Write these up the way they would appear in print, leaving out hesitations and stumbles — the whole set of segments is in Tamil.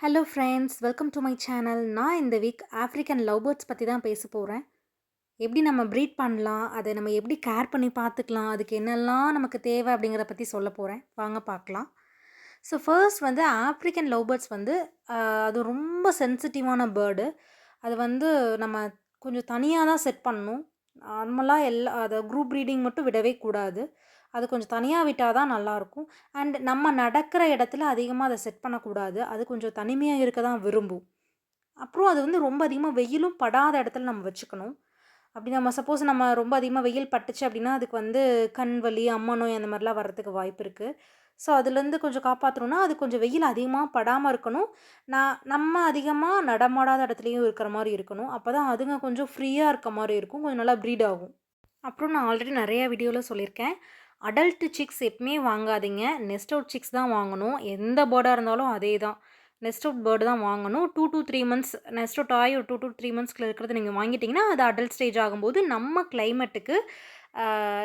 Hello friends, welcome to my channel. நான் இந்த வீக் ஆஃப்ரிக்கன் லவ் பேர்ட்ஸ் பற்றி தான் பேச போகிறேன். எப்படி நம்ம ப்ரீட் பண்ணலாம், அதை நம்ம எப்படி கேர் பண்ணி பார்த்துக்கலாம், அதுக்கு என்னெல்லாம் நமக்கு தேவை அப்படிங்கிறத பற்றி சொல்ல போகிறேன். வாங்க பார்க்கலாம். ஸோ ஃபர்ஸ்ட் வந்து ஆஃப்ரிக்கன் லவ் பேர்ட்ஸ் வந்து அது ரொம்ப சென்சிட்டிவான பேர்டு. அது வந்து நம்ம கொஞ்சம் தனியாக தான் செட் பண்ணணும். நார்மலாக அதை குரூப் ப்ரீடிங் மட்டும் விடவே கூடாது. அது கொஞ்சம் தனியாக விட்டால் தான் நல்லாயிருக்கும். அண்ட் நம்ம நடக்கிற இடத்துல அதிகமாக அதை செட் பண்ணக்கூடாது. அது கொஞ்சம் தனிமையாக இருக்க தான் விரும்பும். அப்புறம் அது வந்து ரொம்ப அதிகமாக வெயிலும் படாத இடத்துல நம்ம வச்சுக்கணும். அப்படி நம்ம சப்போஸ் நம்ம ரொம்ப அதிகமாக வெயில் பட்டுச்சு அப்படின்னா, அதுக்கு வந்து கண் வலி, அம்மா நோய் அந்த மாதிரிலாம் வர்றதுக்கு வாய்ப்பு இருக்குது. ஸோ அதுலேருந்து கொஞ்சம் காப்பாற்றணுன்னா, அது கொஞ்சம் வெயில் அதிகமாக படாமல் இருக்கணும். நம்ம அதிகமாக நடமாடாத இடத்துலையும் இருக்கிற மாதிரி இருக்கணும். அப்போ தான் அதுங்க கொஞ்சம் ஃப்ரீயாக இருக்க மாதிரி இருக்கும். கொஞ்சம் நல்லா ப்ரீட் ஆகும். அப்புறம் நான் ஆல்ரெடி நிறைய வீடியோவில் சொல்லியிருக்கேன். அடல்ட் சிக்ஸ் எப்பவுமே வாங்காதீங்க. நெஸ்ட் அவுட் சிக்ஸ் தான் வாங்கணும். எந்த பேர்டாக இருந்தாலும் அதே தான். நெஸ்ட் அவுட் பேர்டு தான் வாங்கணும். 2 to 3 மந்த்ஸ் நெஸ்ட் அவுட் ஆகி ஒரு 2 to 3 மந்த்ஸ்க்குள்ள இருக்கிறத நீங்கள் வாங்கிட்டீங்கன்னா, அது அடல்ட் ஸ்டேஜ் ஆகும்போது நம்ம கிளைமேட்டுக்கு,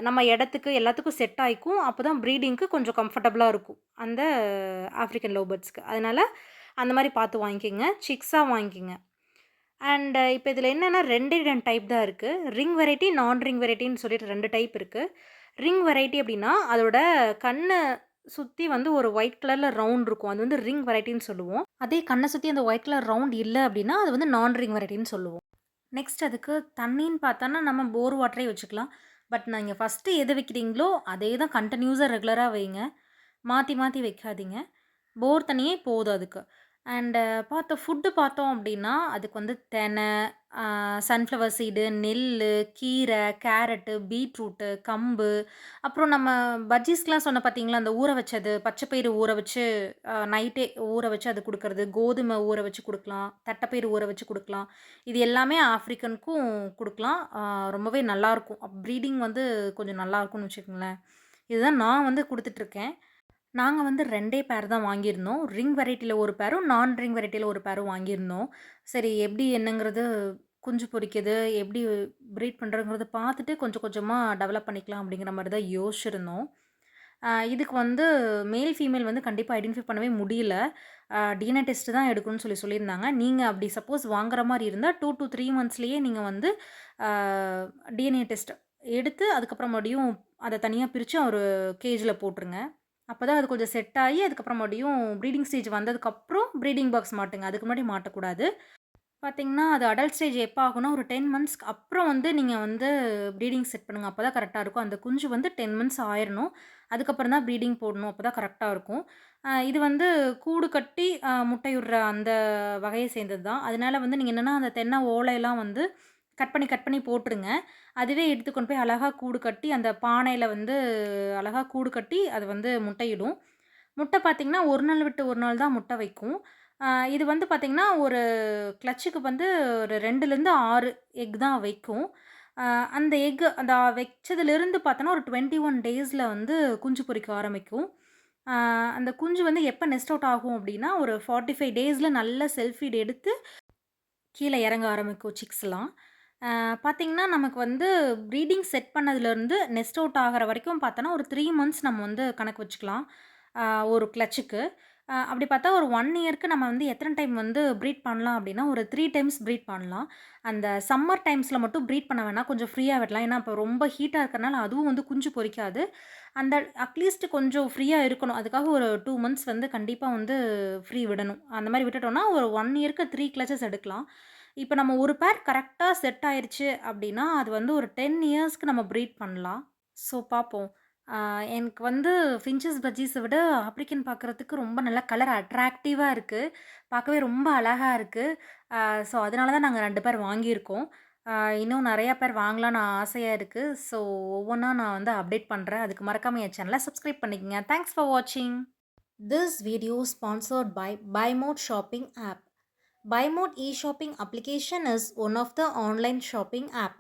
நம்ம இடத்துக்கு எல்லாத்துக்கும் செட் ஆகிக்கும். அப்போ தான் ப்ரீடிங்க்கு கொஞ்சம் கம்ஃபர்டபுளாக இருக்கும் அந்த ஆஃப்ரிக்கன் லவ் பேர்ட்ஸ்க்கு. அதனால் அந்த மாதிரி பார்த்து வாங்கிக்கோங்க. சிக்ஸாக வாங்கிக்கோங்க. அண்ட் இப்போ இதில் என்னென்னா 2 டைப் தான் இருக்குது. ரிங் வெரைட்டி, நான் ரிங் வெரைட்டின்னு சொல்லிட்டு 2 டைப் இருக்குது. ரிங் வெரைட்டி அப்படின்னா அதோட கண்ணை சுற்றி வந்து ஒரு ஒயிட் கலரில் ரவுண்ட் இருக்கும். அது வந்து ரிங் வெரைட்டின்னு சொல்லுவோம். அதே கண்ணை சுற்றி அந்த ஒயிட் கலர் ரவுண்ட் இல்லை அப்படின்னா அது வந்து நான் ரிங் வெரைட்டின்னு சொல்லுவோம். நெக்ஸ்ட் அதுக்கு தண்ணின்னு பார்த்தோன்னா நம்ம போர் வாட்டரே வச்சுக்கலாம். பட் நீங்கள் ஃபஸ்ட்டு எது வைக்கிறீங்களோ அதே தான் கண்டினியூஸாக ரெகுலராக வைங்க. மாற்றி மாற்றி வைக்காதீங்க. போர் தண்ணியே போதும் அதுக்கு. அண்டு ஃபுட்டு பார்த்தோம் அப்படின்னா, அதுக்கு வந்து தெனை, சன்ஃப்ளவர் சீடு, நெல், கீரை, கேரட்டு, பீட்ரூட்டு, கம்பு, அப்புறம் நம்ம பஜ்ஜீஸ்க்குலாம் சொன்னேன் பார்த்தீங்களா, அந்த ஊற வச்சது, பச்சைப்பயிறு ஊற வச்சு நைட்டே ஊற வச்சு அது குடுக்கறது, கோதுமை ஊற வச்சு குடுக்கலாம், தட்டைப்பயிறு ஊற வச்சு குடுக்கலாம். இது எல்லாமே ஆஃப்ரிக்கனுக்கும் குடுக்கலாம். ரொம்பவே நல்லாயிருக்கும். ப்ரீடிங் வந்து கொஞ்சம் நல்லாயிருக்கும்னு வச்சுக்கோங்களேன். இதுதான் நான் வந்து குடுத்துட்ருக்கேன். நாங்க வந்து 2 பேர் தான் வாங்கியிருந்தோம். ரிங் வெரைட்டில ஒரு பேரும், நான் ரிங் வெரைட்டில ஒரு பேரும் வாங்கியிருந்தோம். சரி எப்படி என்னங்கிறது, குஞ்சு பொரிக்குது, எப்படி ப்ரீட் பண்ணுறோங்கிறத பார்த்துட்டு கொஞ்சம் கொஞ்சமா டெவலப் பண்ணிக்கலாம் அப்படிங்கிற மாரி தான் யோசிச்சிருந்தோம். இதுக்கு வந்து மேல், ஃபீமேல் வந்து கண்டிப்பா ஐடென்டிஃபை பண்ணவே முடியல. டிஎன்ஏ டெஸ்ட் தான் எடுக்கணும்னு சொல்லியிருந்தாங்க. நீங்க அப்படி சப்போஸ் வாங்குற மாரி இருந்தா 2 to 3 மந்த்ஸ்லயே நீங்க வந்து அ டிஎன்ஏ டெஸ்ட் எடுத்து, அதுக்கப்புறம் மறுபடியும் அத தனியா பிரிச்சு ஒரு கேஜ்ல போட்டுருங்க. அப்பதான் அது கொஞ்சம் செட் ஆகி, அதுக்கப்புறம் மறுபடியும் ப்ரீடிங் ஸ்டேஜ் வந்ததுக்கப்புறம் ப்ரீடிங் பாக்ஸ் மாட்டுங்க. அதுக்கு முன்னாடி மாட்டக்கூடாது. பார்த்தீங்கன்னா, அது அடல்ட் ஸ்டேஜ் எப்போ ஆகும்னா, ஒரு 10 மந்த்ஸ்க்கு அப்புறம் வந்து நீங்க வந்து ப்ரீடிங் செட் பண்ணுங்க. அப்பதான் கரெக்ட்டா இருக்கும். அந்த குஞ்சு வந்து 10 மந்த்ஸ் ஆயிரணும். அதுக்கப்புறம் தான் ப்ரீடிங் போடணும். அப்பதான் கரெக்ட்டா இருக்கும். இது வந்து கூடு கட்டி முட்டையிடுற அந்த வகையை சேர்ந்தது தான். அதனால வந்து நீங்க என்னன்னா, அந்த தென்னை ஓலையெல்லாம் வந்து கட் பண்ணி போட்டுருங்க. அதுவே எடுத்து கொண்டு போய் அழகா கூடு கட்டி, அந்த பானையில வந்து அழகா கூடு கட்டி அது வந்து முட்டையிடும். முட்டை பார்த்தீங்கன்னா, 1 நாள் விட்டு 1 நாள் தான் முட்டை வைக்கும். இது வந்து பார்த்தீங்கன்னா, ஒரு கிளட்சுக்கு வந்து ஒரு 2லேருந்து 6 எக் தான் வைக்கும். அ அந்த எக் அந்த வச்சதுலேருந்து பார்த்தோன்னா, ஒரு 21 டேஸில வந்து குஞ்சு பொரிக்க ஆரம்பிக்கும். அ அந்த குஞ்சு வந்து எப்போ நெஸ்ட் அவுட் ஆகும் அப்டின்னா, ஒரு 45 டேஸில நல்ல செல்ஃப் ஃபீட் எடுத்து கீழ இறங்க ஆரம்பிக்கும் சிக்ஸ்லாம். பார்த்தீங்கன்னா, நமக்கு வந்து ப்ரீடிங் செட் பண்ணதுலேருந்து நெஸ்ட் அவுட் ஆகுற வரைக்கும் பார்த்தோன்னா, ஒரு 3 மந்த்ஸ் நம்ம வந்து கணக்கு வச்சுக்கலாம். ஒரு கிளட்சுக்கு. அப்படி பார்த்தா ஒரு 1 இயர்க்கு நம்ம வந்து எத்தன டைம் வந்து ப்ரீட் பண்ணலாம் அப்படின்னா, ஒரு 3 டைம்ஸ் ப்ரீட் பண்ணலாம். அந்த சம்மர் டைம்ஸ்ல மட்டும் ப்ரீட் பண்ண வேணாம். கொஞ்சம் ஃப்ரீயா விடலாம். ஏன்னா, இப்போ ரொம்ப ஹீட்டா இருக்கறனால அதுவும் வந்து குஞ்சு பொரிக்காது. அந்த அட்லீஸ்ட் கொஞ்சம் ஃப்ரீயா இருக்கணும். அதுக்காக ஒரு 2 மந்த்ஸ் வந்து கண்டிப்பா வந்து ஃப்ரீ விடணும். அந்த மாரி விட்டுட்டோம்னா, ஒரு 1 இயர்க்கு 3 கிளச்சஸ் எடுக்கலாம். இப்ப நம்ம ஒரு பேர் கரெக்ட்டா செட் ஆயிருச்சு அப்டின்னா, அது வந்து ஒரு 10 இயர்ஸ்க்கு நம்ம ப்ரீட் பண்ணலாம். ஸோ பார்ப்போம். ஆ எனக்கு வந்து ஃபின்ச்சஸ் பஜ்ஜீஸ விட ஆப்ரிக்கன் பார்க்குறதுக்கு ரொம்ப நல்லா கலர் அட்ராக்டிவா இருக்கு. பார்க்கவே ரொம்ப அழகா இருக்கு. ஸோ அதனால தான் நாங்க 2 பேர் வாங்கியிருக்கோம். இன்னும் நெறையா பேர் வாங்கலான்னு ஆசையா இருக்கு. ஸோ ஒவ்வொன்னா நான் வந்து அப்டேட் பண்றேன். அதுக்கு மறக்காம என் சேனல சப்ஸ்கிரைப் பண்ணிக்கங்க. தேங்க்ஸ் ஃபார் வாட்சிங். This video sponsored by BuyMode shopping app. BuyMode e-shopping application is one of the online shopping app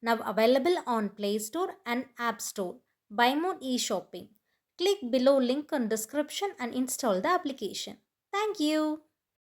now available on Play Store and App Store. BuyMode e-shopping. Click below link in description and install the application. Thank you.